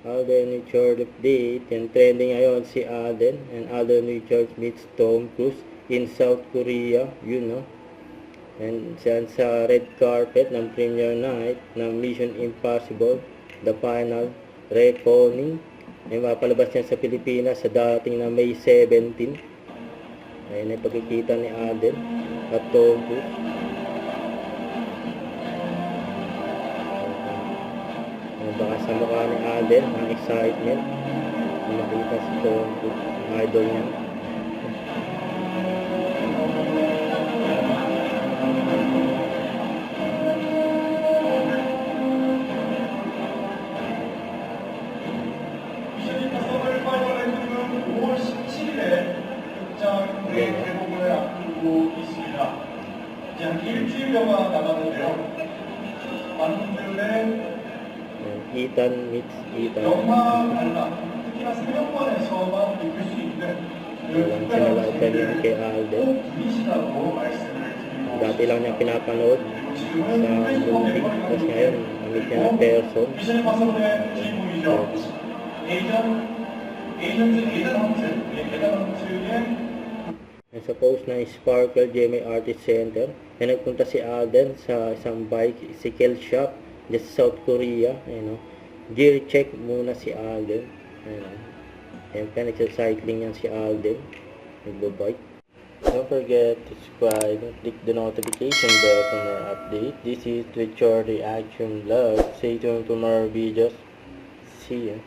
Alden Richards update. Yan, trending ngayon si Alden. And Alden Richards meets Tom Cruise in South Korea. Yun, no? And siyan sa red carpet ng premiere night ng Mission Impossible, The Final Reckoning. Ay mapalabas niya sa Pilipinas sa dating na May 17. Ayun ay pagkikita ni Alden at Tom Cruise. Baka sa mukha ni Alden ang excitement na makita si Tom Cruise, ang idol niya. 개봉을 앞두고 있습니다. 이제 한 일주일 영화 남았는데요. 많은 분들의 Ethan meets Ethan. 영화 관람, 특히나 상영관에서만 느낄 수 있는 Walang sinalatan yan kay Alden. 꼭 분이시라고 말씀을 드리고 Dati lang niya pinapanood sa movie. Tapos ngayon, namit niya na person. 미션 임파서블의 주인공이죠. 에이전 헌트의 Sa post ng Sparkle GMA Artist Center, na nagpunta si Alden sa isang bicycle shop sa South Korea. Ayun, no? Gear check muna si Alden. Ayun, siyempre nagsacycling yan si Alden. Nagbabike. Don't forget to subscribe and click the notification bell for more update. This is Richard Reaction Vlog. Stay tuned to more videos. See ya.